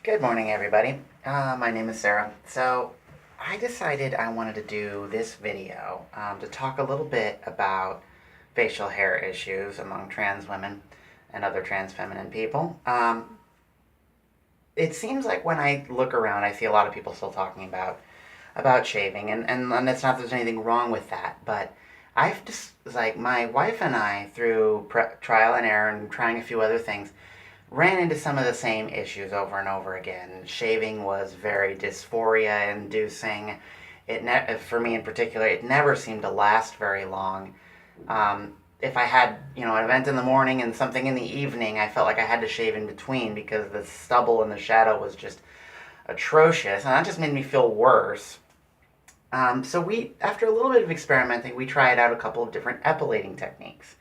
Good morning, everybody. My name is Sarah. So, I decided I wanted to do this video to talk a little bit about facial hair issues among trans women and other trans feminine people. It seems like when I look around, I see a lot of people still talking about shaving, and it's not that there's anything wrong with that, but I've just like my wife and I, through trial and error and trying a few other things, ran into some of the same issues over and over again. Shaving was very dysphoria inducing. For me in particular, it never seemed to last very long. If I had, an event in the morning and something in the evening, I felt like I had to shave in between because the stubble and the shadow was just atrocious, and that just made me feel worse. After a little bit of experimenting, we tried out a couple of different epilating techniques.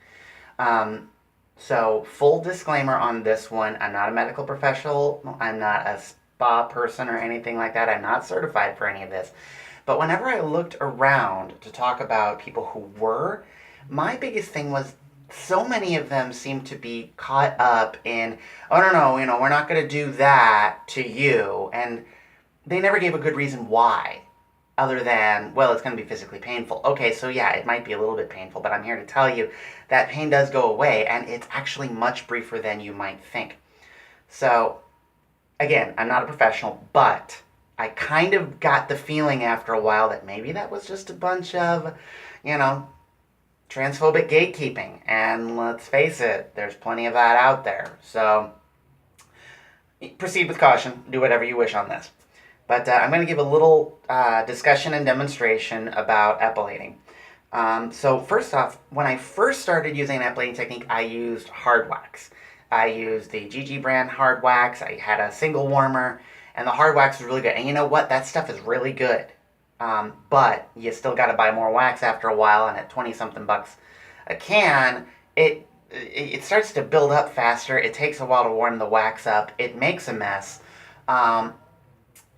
So, full disclaimer on this one, I'm not a medical professional, I'm not a spa person or anything like that, I'm not certified for any of this. But whenever I looked around to talk about people who were, my biggest thing was so many of them seemed to be caught up in, oh no, we're not going to do that to you, and they never gave a good reason why. Other than, well, it's going to be physically painful. Okay, so yeah, it might be a little bit painful, but I'm here to tell you that pain does go away, and it's actually much briefer than you might think. So, again, I'm not a professional, but I kind of got the feeling after a while that maybe that was just a bunch of, transphobic gatekeeping. And let's face it, there's plenty of that out there. So, proceed with caution. Do whatever you wish on this. But I'm going to give a little discussion and demonstration about epilating. So first off, when I first started using an epilating technique, I used hard wax. I used the GG brand hard wax. I had a single warmer, and the hard wax was really good. And you know what? That stuff is really good. But you still got to buy more wax after a while, and at 20-something bucks a can, it starts to build up faster. It takes a while to warm the wax up. It makes a mess.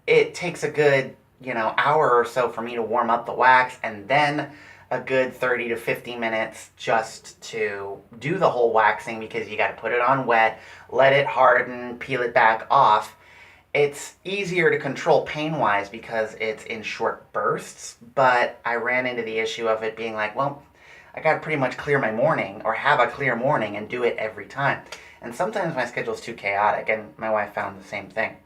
It takes a good, hour or so for me to warm up the wax, and then a good 30 to 50 minutes just to do the whole waxing, because you got to put it on wet, let it harden, peel it back off. It's easier to control pain-wise because it's in short bursts, but I ran into the issue of it being like, well, I got to pretty much clear my morning, or have a clear morning, and do it every time. And sometimes my schedule's too chaotic, and my wife found the same thing.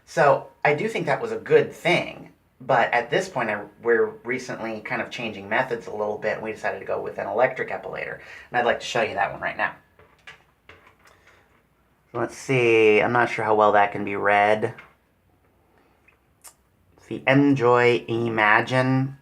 So I do think that was a good thing, but at this point we're recently kind of changing methods a little bit, and we decided to go with an electric epilator. And I'd like to show you that one right now. So let's see, I'm not sure how well that can be read. It's the Enjoy Imagine.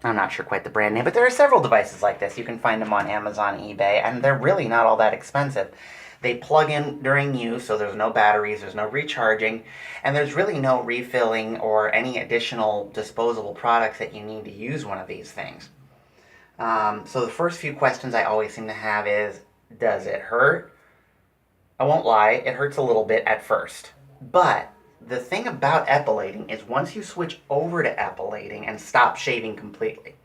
I'm not sure quite the brand name, but there are several devices like this. You can find them on Amazon, eBay, and they're really not all that expensive. They plug in during use, so there's no batteries, there's no recharging, and there's really no refilling or any additional disposable products that you need to use one of these things. So the first few questions I always seem to have is, does it hurt? I won't lie, it hurts a little bit at first. But the thing about epilating is once you switch over to epilating and stop shaving completely,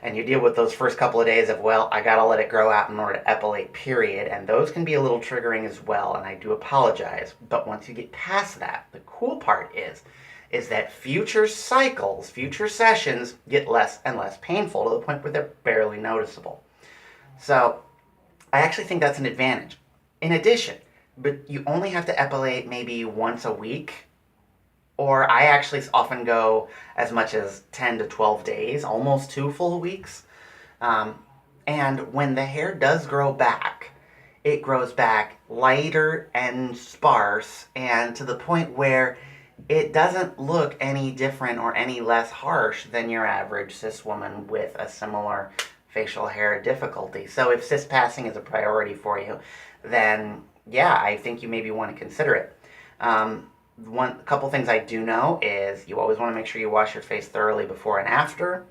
and you deal with those first couple of days of, well, I gotta let it grow out in order to epilate, period. And those can be a little triggering as well, and I do apologize. But once you get past that, the cool part is that future cycles, future sessions get less and less painful to the point where they're barely noticeable. So I actually think that's an advantage. In addition, but you only have to epilate maybe once a week, or I actually often go as much as 10 to 12 days, almost 2 full weeks. And when the hair does grow back, it grows back lighter and sparse, and to the point where it doesn't look any different or any less harsh than your average cis woman with a similar facial hair difficulty. So if cis passing is a priority for you, then yeah, I think you maybe want to consider it. A couple things I do know is you always want to make sure you wash your face thoroughly before and after.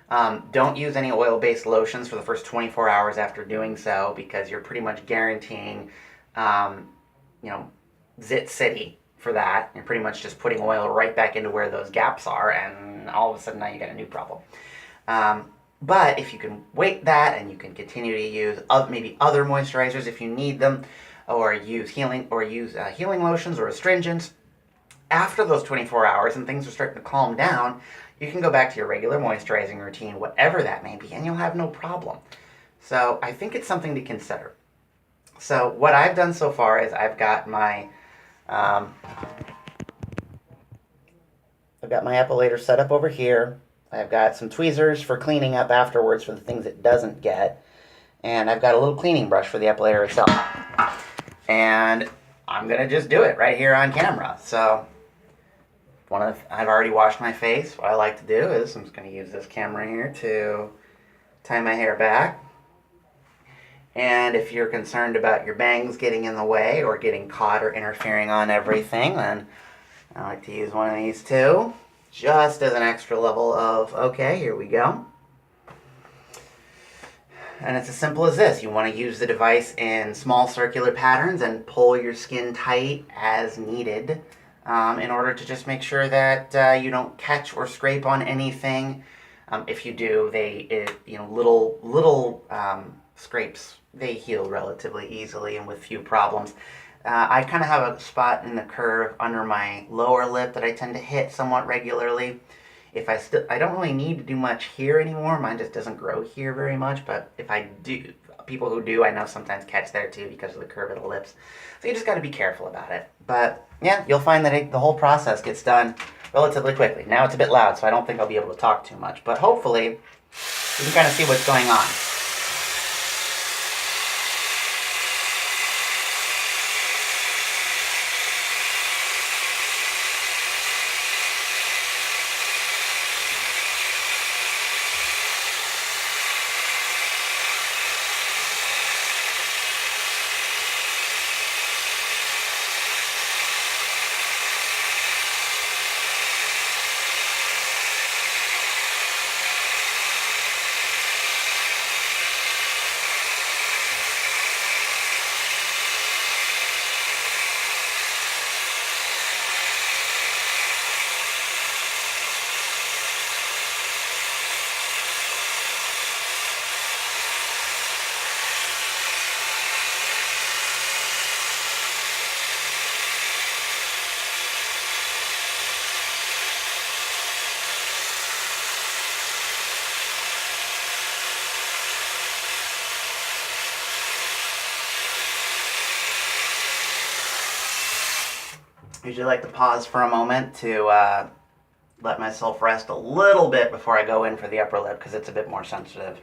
Don't use any oil-based lotions for the first 24 hours after doing so, because you're pretty much guaranteeing, zit city for that. You're pretty much just putting oil right back into where those gaps are, and all of a sudden now you got a new problem. But if you can wait that, and you can continue to use maybe other moisturizers if you need them, or use healing lotions or astringents. After those 24 hours and things are starting to calm down, you can go back to your regular moisturizing routine, whatever that may be, and you'll have no problem. So I think it's something to consider. So what I've done so far is I've got my epilator set up over here. I've got some tweezers for cleaning up afterwards for the things it doesn't get. And I've got a little cleaning brush for the epilator itself. And I'm going to just do it right here on camera. So I've already washed my face. What I like to do is I'm just going to use this camera here to tie my hair back. And if you're concerned about your bangs getting in the way or getting caught or interfering on everything, then I like to use one of these too, just as an extra level of, okay, here we go. And it's as simple as this. You want to use the device in small circular patterns and pull your skin tight as needed in order to just make sure that you don't catch or scrape on anything. If you do, little scrapes, they heal relatively easily and with few problems. I kind of have a spot in the curve under my lower lip that I tend to hit somewhat regularly. I don't really need to do much here anymore. Mine just doesn't grow here very much, but if I do, people who do, I know sometimes catch there too because of the curve of the lips. So you just got to be careful about it. But yeah, you'll find that the whole process gets done relatively quickly. Now it's a bit loud, so I don't think I'll be able to talk too much, but hopefully you can kind of see what's going on. Usually like to pause for a moment to let myself rest a little bit before I go in for the upper lip because it's a bit more sensitive.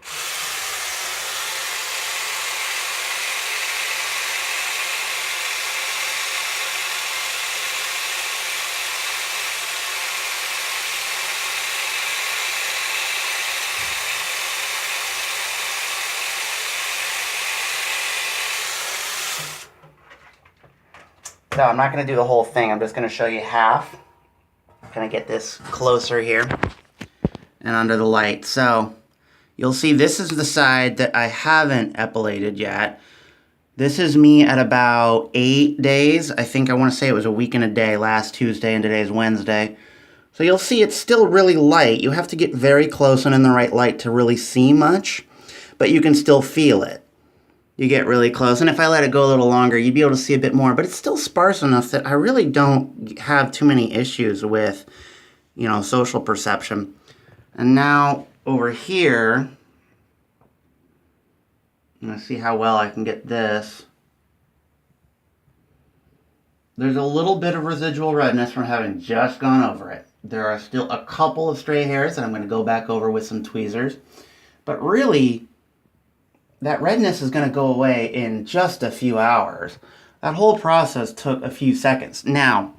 So I'm not going to do the whole thing. I'm just going to show you half. I'm going to get this closer here and under the light. So you'll see this is the side that I haven't epilated yet. This is me at about 8 days. I think I want to say it was a week and a day last Tuesday and today's Wednesday. So you'll see it's still really light. You have to get very close and in the right light to really see much, but you can still feel it. You get really close, and if I let it go a little longer, you'd be able to see a bit more, but it's still sparse enough that I really don't have too many issues with, social perception. And now, over here, I'm going to see how well I can get this. There's a little bit of residual redness from having just gone over it. There are still a couple of stray hairs that I'm going to go back over with some tweezers, but really, that redness is going to go away in just a few hours. That whole process took a few seconds. Now,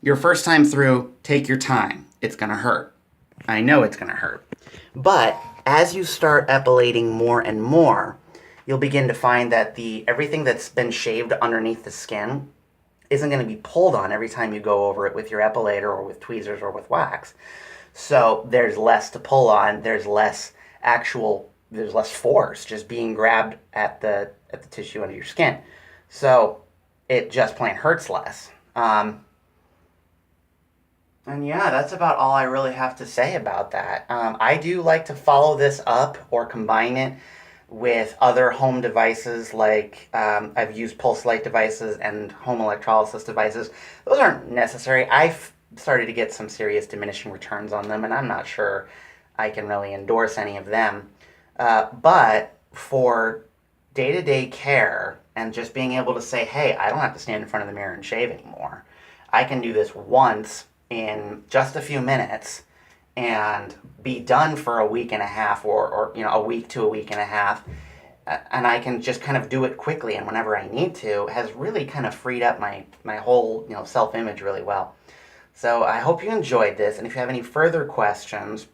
your first time through, take your time. It's going to hurt. I know it's going to hurt. But as you start epilating more and more, you'll begin to find that everything that's been shaved underneath the skin isn't going to be pulled on every time you go over it with your epilator or with tweezers or with wax. So there's less to pull on. There's less force just being grabbed at the tissue under your skin. So it just plain hurts less. And yeah, that's about all I really have to say about that. I do like to follow this up or combine it with other home devices like I've used pulse light devices and home electrolysis devices. Those aren't necessary. I've started to get some serious diminishing returns on them, and I'm not sure I can really endorse any of them. But for day-to-day care and just being able to say, hey, I don't have to stand in front of the mirror and shave anymore. I can do this once in just a few minutes and be done for a week and a half, or a week to a week and a half, and I can just kind of do it quickly and whenever I need to, has really kind of freed up my whole self-image really well. So I hope you enjoyed this, and if you have any further questions,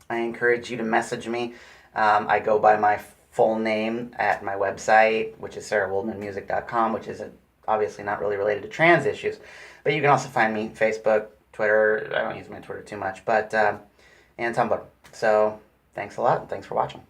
I encourage you to message me. I go by my full name at my website, which is sarahwoldmanmusic.com, which is obviously not really related to trans issues, but you can also find me Facebook, Twitter. I don't use my Twitter too much, but and Tumblr. So thanks a lot, and thanks for watching.